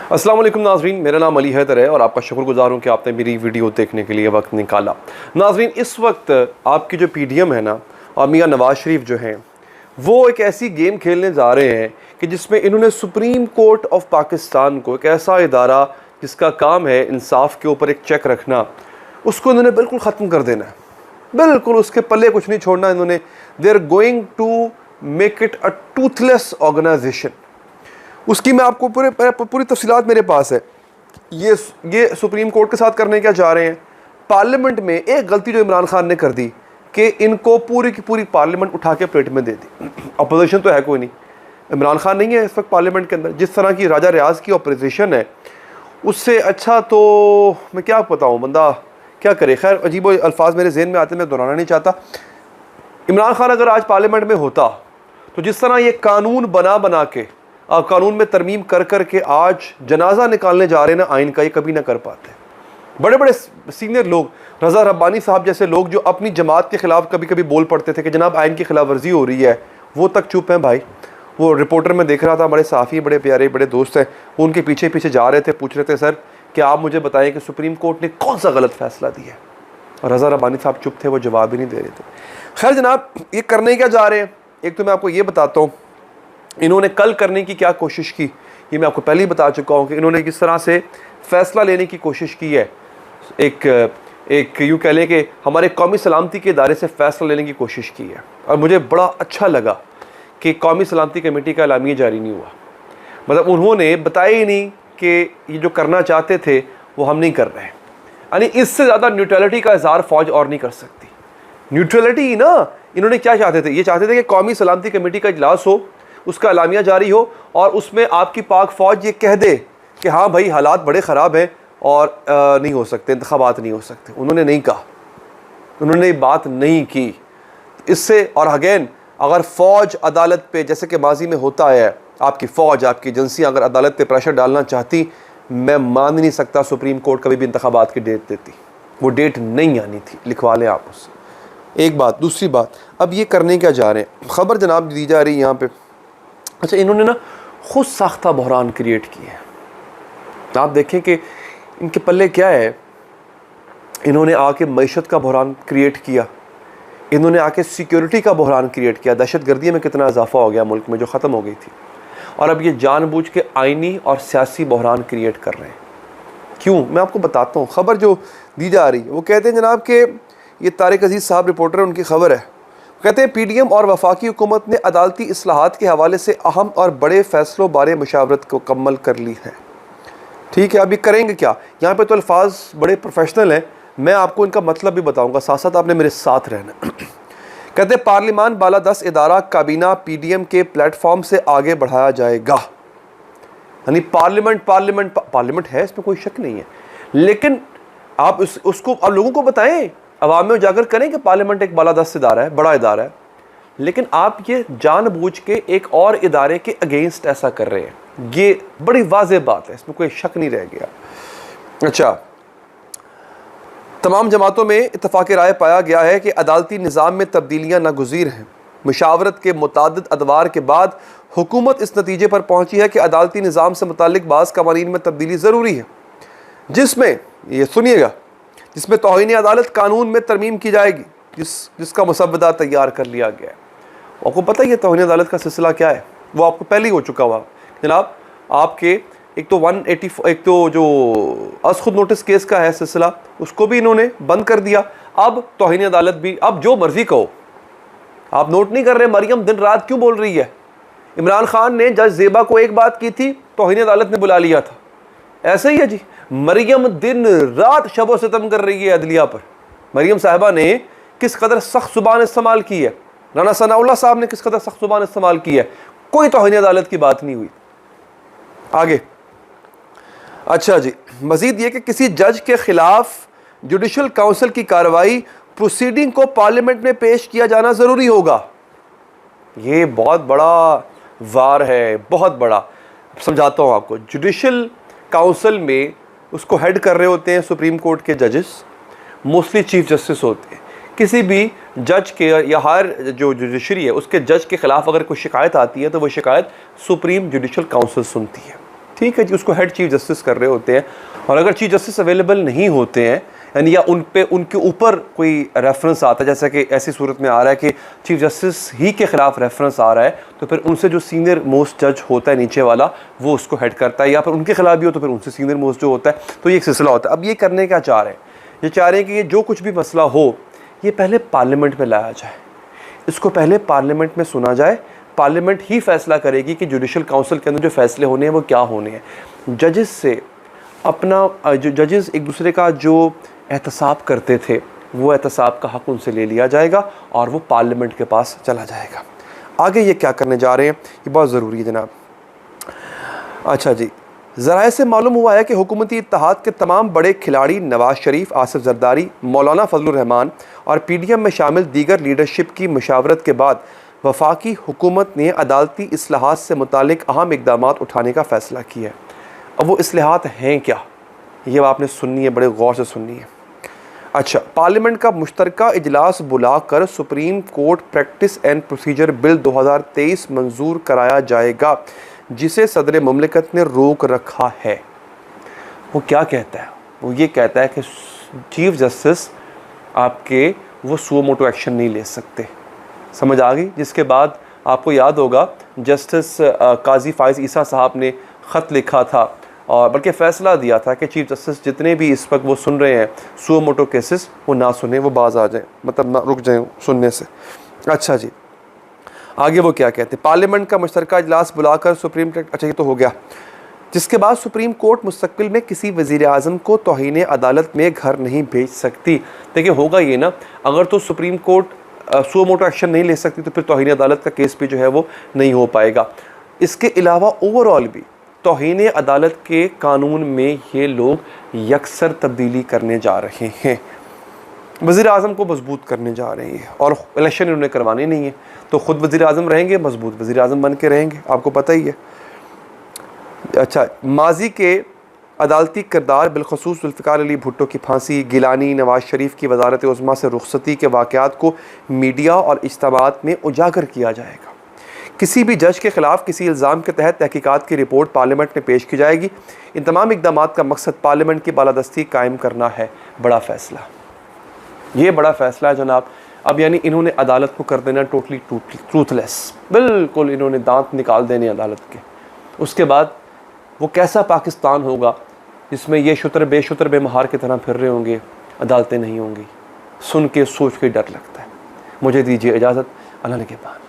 अस्सलाम वालेकुम नाजरीन, मेरा नाम अली हैदर है और आपका शुक्रगुजार हूँ कि आपने मेरी वीडियो देखने के लिए वक्त निकाला। नाजरीन, इस वक्त आपकी जो पीडीएम है ना और मियां नवाज शरीफ जो हैं वो एक ऐसी गेम खेलने जा रहे हैं कि जिसमें इन्होंने सुप्रीम कोर्ट ऑफ पाकिस्तान को, एक ऐसा इदारा जिसका काम है इंसाफ के ऊपर एक चेक रखना, उसको इन्होंने बिल्कुल ख़त्म कर देना है। बिल्कुल उसके पल्ले कुछ नहीं छोड़ना इन्होंने। They are going to make it a toothless organization. उसकी मैं आपको पूरी तफसीलात मेरे पास है। ये सुप्रीम कोर्ट के साथ करने क्या चाह रहे हैं। पार्लियामेंट में एक गलती जो इमरान खान ने कर दी कि इनको पूरी की पूरी पार्लियामेंट उठा के प्लेट में दे दी। अपोजिशन तो है कोई नहीं, इमरान खान नहीं है इस वक्त पार्लियामेंट के अंदर। जिस तरह की राजा रियाज की अपोजिशन है उससे अच्छा तो मैं क्या बताऊँ, बंदा क्या करे। खैर, अजीब अल्फाज मेरे जहन में आते, मैं दोहराना नहीं चाहता। इमरान खान अगर आज पार्लियामेंट में होता तो जिस तरह ये कानून बना के कानून में तरमीम कर कर के आज जनाजा निकालने जा रहे हैं ना आइन का, ये कभी ना कर पाते। बड़े बड़े सीनियर लोग, रज़ा रब्बानी साहब जैसे लोग जो अपनी जमात के ख़िलाफ़ कभी कभी बोल पड़ते थे कि जनाब आइन की खिलाफ वर्जी हो रही है, वो तक चुप हैं भाई। वो रिपोर्टर में देख रहा था, बड़े साफ़ी, बड़े प्यारे, बड़े दोस्त हैं, वो उनके पीछे पीछे जा रहे थे, पूछ रहे थे सर कि आप मुझे बताएं कि सुप्रीम कोर्ट ने कौन सा गलत फ़ैसला दिया है। और रज़ा रब्बानी साहब चुप थे, वो जवाब ही नहीं दे रहे थे। खैर जनाब, ये करने क्या जा रहे हैं, एक तो मैं आपको ये बताता हूँ इन्होंने कल करने की क्या कोशिश की। ये मैं आपको पहले ही बता चुका हूँ कि इन्होंने किस तरह से फ़ैसला लेने की कोशिश की है। एक यूँ कह लें कि हमारे कौमी सलामती के इदारे से फ़ैसला लेने की कोशिश की है। और मुझे बड़ा अच्छा लगा कि कौमी सलामती कमेटी का एलामिया जारी नहीं हुआ। मतलब उन्होंने बताया ही नहीं कि ये जो करना चाहते थे वो हम नहीं कर रहे हैं। यानी इससे ज़्यादा न्यूट्रलिटी का इज़हार फ़ौज और नहीं कर सकती। न्यूट्रलिटी ना, इन्होंने क्या चाहते थे, ये चाहते थे कि कौमी सलामती कमेटी का इजलास हो, उसका एलामिया जारी हो और उसमें आपकी पाक फ़ौज ये कह दे कि हाँ भाई हालात बड़े ख़राब हैं और नहीं हो सकते, इंतखाबात नहीं हो सकते। उन्होंने नहीं कहा, उन्होंने बात नहीं की इससे। और अगेन, अगर फ़ौज अदालत पे, जैसे कि माजी में होता है, आपकी फ़ौज, आपकी एजेंसियाँ अगर अदालत पे प्रेशर डालना चाहती, मैं मान नहीं सकता सुप्रीम कोर्ट कभी भी इंतखाबात की डेट देती। वो डेट नहीं आनी थी, लिखवा लें आप उससे। एक बात। दूसरी बात, अब ये करने क्या जा रहे हैं, ख़बर जनाब दी जा रही है यहाँ पे। अच्छा, इन्होंने ना खुद साख्ता बहरान क्रिएट किए हैं। आप देखें कि इनके पल्ले क्या है। इन्होंने आके मईशत का बहरान क्रिएट किया, इन्होंने आके सिक्योरिटी का बहरान क्रिएट किया। दहशतगर्दी में कितना इजाफा हो गया मुल्क में, जो ख़त्म हो गई थी। और अब ये जानबूझ के आइनी और सियासी बहरान क्रिएट कर रहे हैं। क्यों, मैं आपको बताता हूँ। ख़बर जो दी जा रही है वो कहते हैं जनाब कि ये तारिक अजीज़ साहब रिपोर्टर है, उनकी खबर है। कहते हैं पीडीएम और वफाकी हुकूमत ने अदालती इस्लाहात के हवाले से अहम और बड़े फैसलों बारे मुशावरत को मुकम्मल कर ली है। ठीक है, अभी करेंगे क्या। यहाँ पे तो अल्फाज बड़े प्रोफेशनल हैं, मैं आपको इनका मतलब भी बताऊंगा, साथ साथ आपने मेरे साथ रहना। कहते हैं पार्लियामान बालादस्त इदारा काबीना पीडीएम के प्लेटफॉर्म से आगे बढ़ाया जाएगा। यानी पार्लियामेंट है, इसमें कोई शक नहीं है, लेकिन आप उसको आप लोगों को बताएं, अवाम में उजागर करें कि पार्लियामेंट एक बालादस्त इदारा है, बड़ा इदारा है। लेकिन आप ये जानबूझ के एक और इदारे के अगेंस्ट ऐसा कर रहे हैं, ये बड़ी वाज़ेह बात है, इसमें कोई शक नहीं रह गया। अच्छा, तमाम जमातों में इत्तफ़ाक़ राय पाया गया है कि अदालती निज़ाम में तब्दीलियाँ नागुज़ीर हैं। मुशावरत के मुतादिद अदवार के बाद हुकूमत इस नतीजे पर पहुँची है कि अदालती निज़ाम से मुताल्लिक़ बाज़ कवानीन में तब्दीली ज़रूरी है, जिसमें, ये सुनिएगा, जिसमें तौहीन अदालत कानून में तरमीम की जाएगी, जिसका मुसव्वदा तैयार कर लिया गया है। आपको पता ही है तौहीन अदालत का सिलसिला क्या है, वो आपको पहले ही हो चुका हुआ जनाब। आपके एक तो 184, एक तो जो अज़ खुद नोटिस केस का है सिलसिला, उसको भी इन्होंने बंद कर दिया। अब तौहीन अदालत भी, अब जो मर्जी कहो। आप नोट नहीं कर रहे मरियम दिन रात क्यों बोल रही है। इमरान खान ने जज ज़ेबा को एक बात की थी, तौहीन अदालत ने बुला लिया था। ऐसे ही है जी, मरियम दिन रात शब सितम कर रही है अदलिया पर। मरियम साहिबा ने किस कदर सख्त ज़ुबान इस्तेमाल की है, राना सनाउल्लाह साहब ने किस कदर सख्त ज़ुबान इस्तेमाल की है, कोई तौहीन अदालत की बात नहीं हुई। आगे, अच्छा जी, मज़ीद ये कि किसी जज के ख़िलाफ़ जुडिशल काउंसिल की कार्रवाई प्रोसीडिंग को पार्लियामेंट में पेश किया जाना ज़रूरी होगा। ये बहुत बड़ा वार है, बहुत बड़ा। समझाता हूँ आपको। जुडिशल काउंसिल में उसको हेड कर रहे होते हैं सुप्रीम कोर्ट के जजेस, मोस्टली चीफ जस्टिस होते हैं। किसी भी जज के या हर जो जुडिशरी है उसके जज के ख़िलाफ़ अगर कोई शिकायत आती है तो वो शिकायत सुप्रीम जुडिशल काउंसिल सुनती है। ठीक है जी, उसको हेड चीफ जस्टिस कर रहे होते हैं। और अगर चीफ जस्टिस अवेलेबल नहीं होते हैं यानी या उनके ऊपर कोई रेफरेंस आता है, जैसा कि ऐसी सूरत में आ रहा है कि चीफ जस्टिस ही के ख़िलाफ़ रेफरेंस आ रहा है, तो फिर उनसे जो सीनियर मोस्ट जज होता है नीचे वाला वो उसको हेड करता है, या फिर उनके खिलाफ भी हो तो फिर उनसे सीनियर मोस्ट जो होता है, तो ये एक सिलसिला होता है। अब ये करने क्या चाह रहे हैं, ये चाह रहे हैं कि ये जो कुछ भी मसला हो ये पहले पार्लियामेंट में लाया जाए, इसको पहले पार्लियामेंट में सुना जाए, पार्लियामेंट ही फैसला करेगी कि जुडिशल काउंसिल के अंदर जो फैसले होने हैं वो क्या होने हैं। जजेस से अपना जो जजेस एक दूसरे का जो एहतसाब करते थे वो एहतसाब का हक़ उनसे ले लिया जाएगा और वो पार्लियामेंट के पास चला जाएगा। आगे ये क्या करने जा रहे हैं ये बहुत ज़रूरी है जनाब। अच्छा जी, ज़राए से मालूम हुआ है कि हुकूमती इत्तेहाद के तमाम बड़े खिलाड़ी नवाज शरीफ, आसिफ जरदारी, मौलाना फजलुर रहमान और PDM में शामिल दीगर लीडरशिप की मशावरत के बाद वफाकी हुकूमत ने अदालती इस्लाहात से मुतालिक अहम इक़दामात उठाने का फ़ैसला किया है। अब वो इस्लाहात हैं क्या, ये आपने सुननी है, बड़े गौर से सुननी है। अच्छा, पार्लियामेंट का मुश्तरका इजलास बुलाकर supreme court practice and procedure bill 2023 मंजूर कराया जाएगा, जिसे सदर मुमलिकत ने रोक रखा है। वो क्या कहता है, वो ये कहता है कि चीफ जस्टिस आपके वो सुओ मोटो एक्शन नहीं ले सकते। समझ आ गई? जिसके बाद आपको याद होगा जस्टिस काजी फाइज़ ईसा साहब ने ख़त लिखा था और बल्कि फ़ैसला दिया था कि चीफ जस्टिस जितने भी इस वक्त वो सुन रहे हैं सुओ मोटो केसेस वो ना सुने, वो बाज आ जाएं, मतलब ना रुक जाएं सुनने से। अच्छा जी, आगे वो क्या कहते हैं, पार्लियामेंट का मुश्तरका इजलास बुलाकर सुप्रीम कोर्ट, अच्छा ये तो हो गया। जिसके बाद सुप्रीम कोर्ट मुस्तकबिल में किसी वज़ीर आज़म को तौहीन अदालत में घर नहीं भेज सकती। देखिए होगा ये ना, अगर तो supreme court suo motu action नहीं ले सकती तो फिर तौहीन अदालत का केस भी जो है वो नहीं हो पाएगा। इसके अलावा ओवरऑल भी तौहीन अदालत के कानून में ये लोग यकसर तब्दीली करने जा रहे हैं, वज़ीर आज़म को मजबूत करने जा रहे हैं और इलेक्शन इन्होंने करवाने नहीं है, तो ख़ुद वज़ीर आज़म रहेंगे, मजबूत वज़ीर आज़म बन के रहेंगे, आपको पता ही है। अच्छा, माजी के अदालती किरदार बिलखसूस जुल्फ़िकार अली भुट्टो की फांसी, गिलानी, नवाज शरीफ की वज़ारत उज़्मा से रुखसती के वाक़यात को मीडिया और इज्तिमाअत में उजागर किया जाएगा। किसी भी जज के ख़िलाफ़ किसी इल्ज़ाम के तहत तहकीकात की रिपोर्ट पार्लियामेंट में पेश की जाएगी। इन तमाम इक़दामात का मकसद पार्लियामेंट की बालादस्ती कायम करना है। बड़ा फ़ैसला, ये बड़ा फ़ैसला है जनाब। अब यानी इन्होंने अदालत को कर देना टोटली ट्रूथलेस, बिल्कुल इन्होंने दांत निकाल देने अदालत के। उसके बाद वो कैसा पाकिस्तान होगा जिसमें ये शुतर बेशुतर बेमहार की तरह फिर रहे होंगे, अदालतें नहीं होंगी। सुन के सोच के डर लगता है। मुझे दीजिए इजाज़त, अल्लाह के बाद।